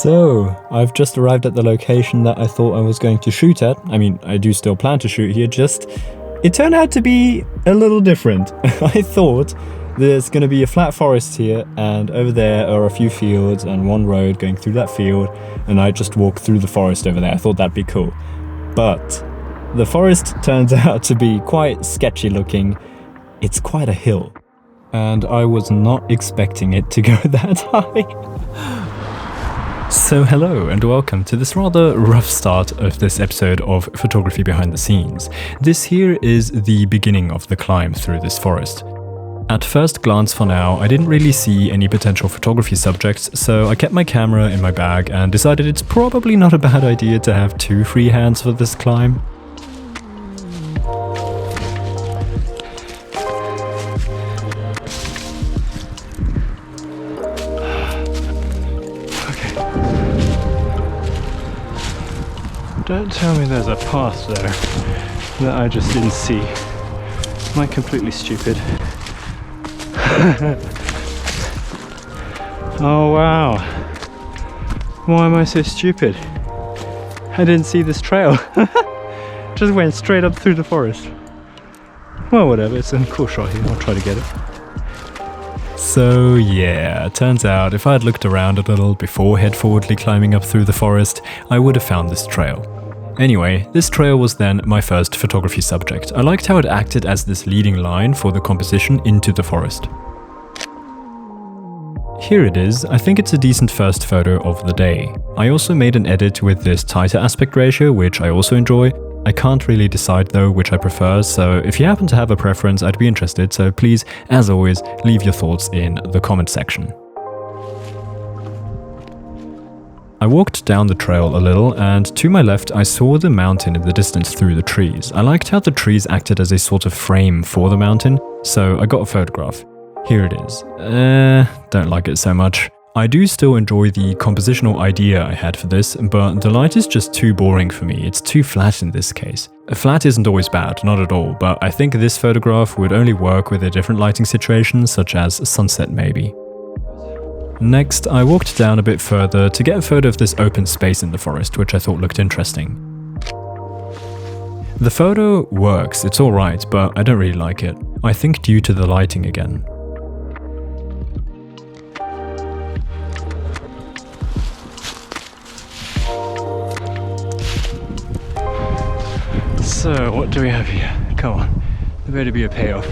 So, I've just arrived at the location that I thought I was going to shoot at. I mean, I do still plan to shoot here, it turned out to be a little different. I thought there's going to be a flat forest here, and over there are a few fields and one road going through that field, and I just walk through the forest over there. I thought that'd be cool. But the forest turns out to be quite sketchy looking. It's quite a hill, and I was not expecting it to go that high. So hello and welcome to this rather rough start of this episode of Photography Behind the Scenes. This here is the beginning of the climb through this forest. At first glance for now, I didn't really see any potential photography subjects, so I kept my camera in my bag and decided it's probably not a bad idea to have two free hands for this climb. Don't tell me there's a path there that I just didn't see. Am I completely stupid? Oh wow. Why am I so stupid? I didn't see this trail. Just went straight up through the forest. Well, whatever, it's a cool shot here. I'll try to get it. So yeah, turns out if I had looked around a little before head-forwardly climbing up through the forest, I would have found this trail. Anyway, this trail was then my first photography subject. I liked how it acted as this leading line for the composition into the forest. Here it is. I think it's a decent first photo of the day. I also made an edit with this tighter aspect ratio, which I also enjoy. I can't really decide though which I prefer, so if you happen to have a preference, I'd be interested, so please, as always, leave your thoughts in the comment section. I walked down the trail a little, and to my left I saw the mountain in the distance through the trees. I liked how the trees acted as a sort of frame for the mountain, so I got a photograph. Here it is. Don't like it so much. I do still enjoy the compositional idea I had for this, but the light is just too boring for me. It's too flat in this case. Flat isn't always bad, not at all, but I think this photograph would only work with a different lighting situation, such as sunset maybe. Next, I walked down a bit further to get a photo of this open space in the forest, which I thought looked interesting. The photo works, it's alright, but I don't really like it. I think due to the lighting again. So, what do we have here? Come on, there better be a payoff.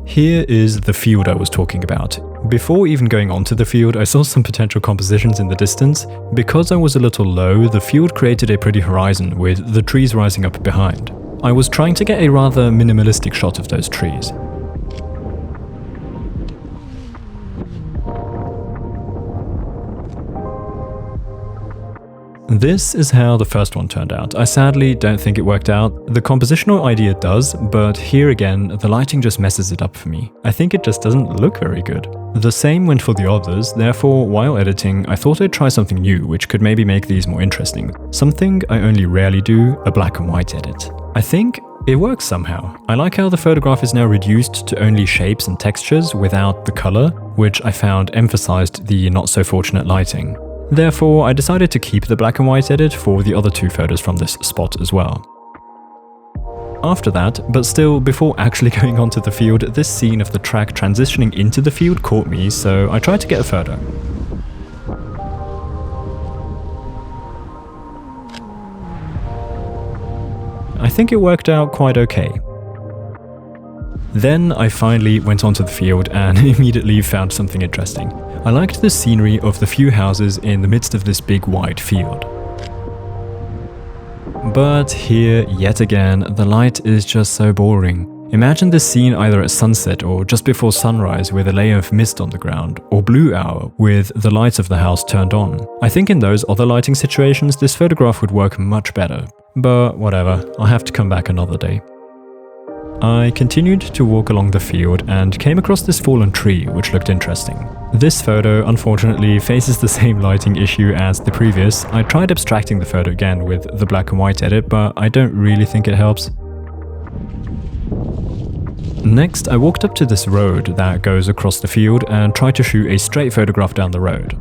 Here is the field I was talking about. Before even going onto the field, I saw some potential compositions in the distance. Because I was a little low, the field created a pretty horizon with the trees rising up behind. I was trying to get a rather minimalistic shot of those trees. This is how the first one turned out. I sadly don't think it worked out. The compositional idea does, but here again, the lighting just messes it up for me. I think it just doesn't look very good. The same went for the others, therefore while editing, I thought I'd try something new which could maybe make these more interesting. Something I only rarely do, a black and white edit. I think it works somehow. I like how the photograph is now reduced to only shapes and textures without the color, which I found emphasized the not so fortunate lighting. Therefore, I decided to keep the black and white edit for the other two photos from this spot as well. After that, but still before actually going onto the field, this scene of the track transitioning into the field caught me, so I tried to get a photo. I think it worked out quite okay. Then I finally went onto the field and immediately found something interesting. I liked the scenery of the few houses in the midst of this big wide field. But here, yet again, the light is just so boring. Imagine this scene either at sunset or just before sunrise with a layer of mist on the ground, or blue hour with the lights of the house turned on. I think in those other lighting situations this photograph would work much better. But whatever, I'll have to come back another day. I continued to walk along the field and came across this fallen tree which looked interesting. This photo unfortunately faces the same lighting issue as the previous. I tried abstracting the photo again with the black and white edit, but I don't really think it helps. Next, I walked up to this road that goes across the field and tried to shoot a straight photograph down the road.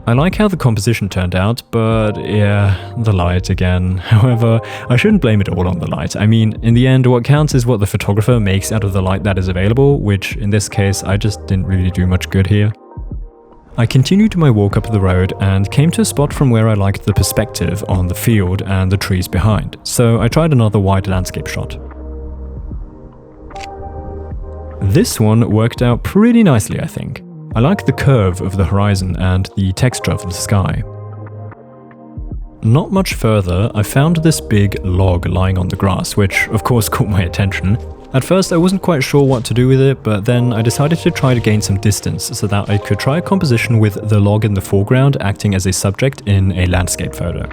I like how the composition turned out, but yeah, the light again. However, I shouldn't blame it all on the light. I mean, in the end, what counts is what the photographer makes out of the light that is available, which in this case, I just didn't really do much good here. I continued my walk up the road and came to a spot from where I liked the perspective on the field and the trees behind, so I tried another wide landscape shot. This one worked out pretty nicely, I think. I like the curve of the horizon and the texture of the sky. Not much further, I found this big log lying on the grass, which of course caught my attention. At first I wasn't quite sure what to do with it, but then I decided to try to gain some distance so that I could try a composition with the log in the foreground acting as a subject in a landscape photo.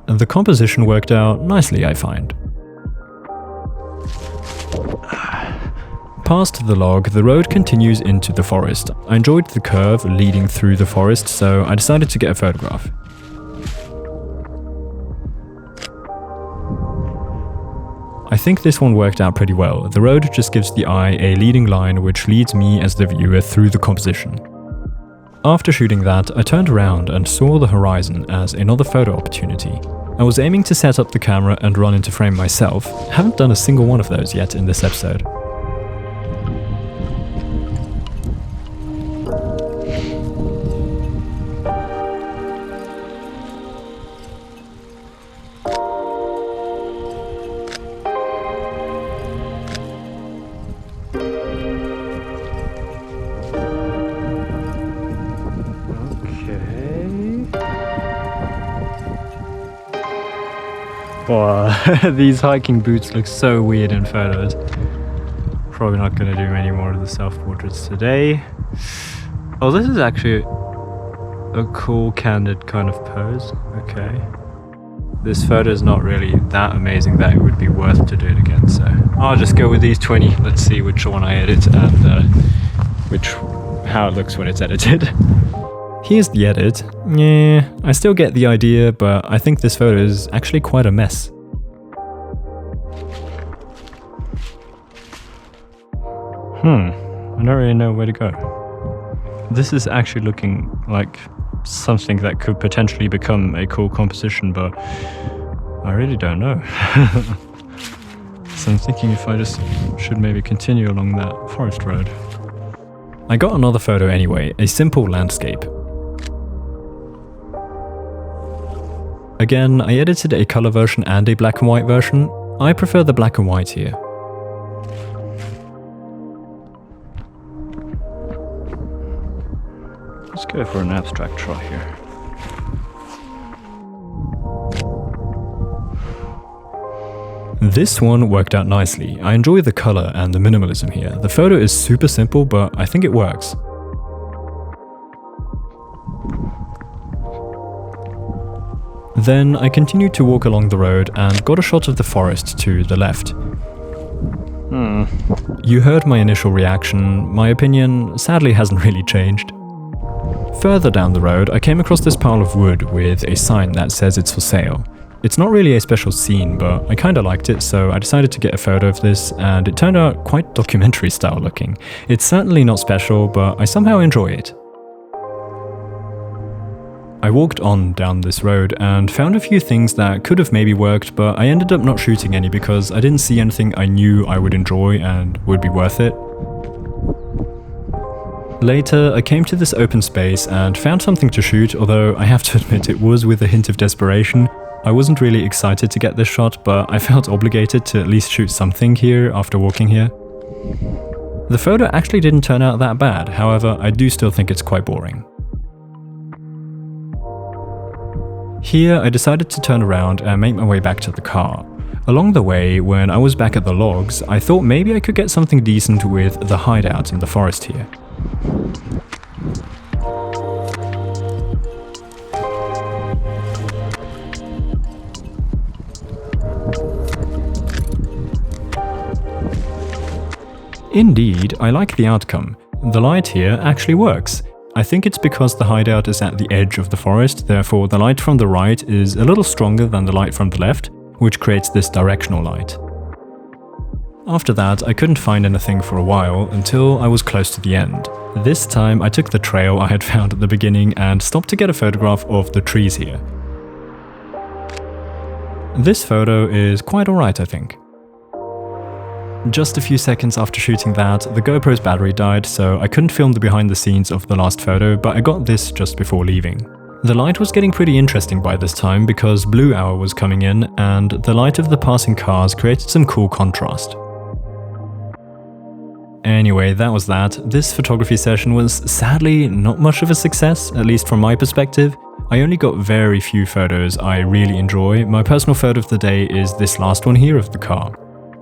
The composition worked out nicely, I find. Past the log, the road continues into the forest. I enjoyed the curve leading through the forest, so I decided to get a photograph. I think this one worked out pretty well. The road just gives the eye a leading line which leads me as the viewer through the composition. After shooting that, I turned around and saw the horizon as another photo opportunity. I was aiming to set up the camera and run into frame myself. Haven't done a single one of those yet in this episode. Wow, these hiking boots look so weird in photos. Probably not going to do any more of the self-portraits today. Oh, this is actually a cool candid kind of pose. Okay. This photo is not really that amazing that it would be worth to do it again, so I'll just go with these 20. Let's see which one I edit and how it looks when it's edited. Here's the edit. Yeah, I still get the idea, but I think this photo is actually quite a mess. I don't really know where to go. This is actually looking like something that could potentially become a cool composition, but I really don't know. So I'm thinking if I just should maybe continue along that forest road. I got another photo anyway, a simple landscape. Again, I edited a color version and a black and white version. I prefer the black and white here. Let's go for an abstract shot here. This one worked out nicely. I enjoy the color and the minimalism here. The photo is super simple, but I think it works. Then I continued to walk along the road and got a shot of the forest to the left. You heard my initial reaction. My opinion sadly hasn't really changed. Further down the road, I came across this pile of wood with a sign that says it's for sale. It's not really a special scene, but I kinda liked it, so I decided to get a photo of this, and it turned out quite documentary style looking. It's certainly not special, but I somehow enjoy it. I walked on down this road and found a few things that could have maybe worked, but I ended up not shooting any because I didn't see anything I knew I would enjoy and would be worth it. Later, I came to this open space and found something to shoot, although I have to admit it was with a hint of desperation. I wasn't really excited to get this shot, but I felt obligated to at least shoot something here after walking here. The photo actually didn't turn out that bad, however, I do still think it's quite boring. Here, I decided to turn around and make my way back to the car. Along the way, when I was back at the logs, I thought maybe I could get something decent with the hideout in the forest here. Indeed, I like the outcome. The light here actually works. I think it's because the hideout is at the edge of the forest, therefore the light from the right is a little stronger than the light from the left, which creates this directional light. After that, I couldn't find anything for a while until I was close to the end. This time I took the trail I had found at the beginning and stopped to get a photograph of the trees here. This photo is quite alright, I think. Just a few seconds after shooting that, the GoPro's battery died, so I couldn't film the behind the scenes of the last photo, but I got this just before leaving. The light was getting pretty interesting by this time because blue hour was coming in and the light of the passing cars created some cool contrast. Anyway, that was that. This photography session was sadly not much of a success, at least from my perspective. I only got very few photos I really enjoy. My personal photo of the day is this last one here of the car.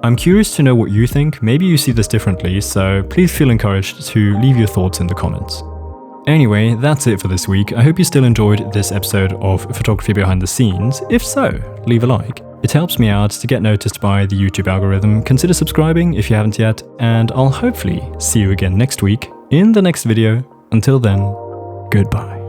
I'm curious to know what you think, maybe you see this differently, so please feel encouraged to leave your thoughts in the comments. Anyway, that's it for this week. I hope you still enjoyed this episode of Photography Behind the Scenes. If so, leave a like. It helps me out to get noticed by the YouTube algorithm. Consider subscribing if you haven't yet, and I'll hopefully see you again next week in the next video. Until then, goodbye.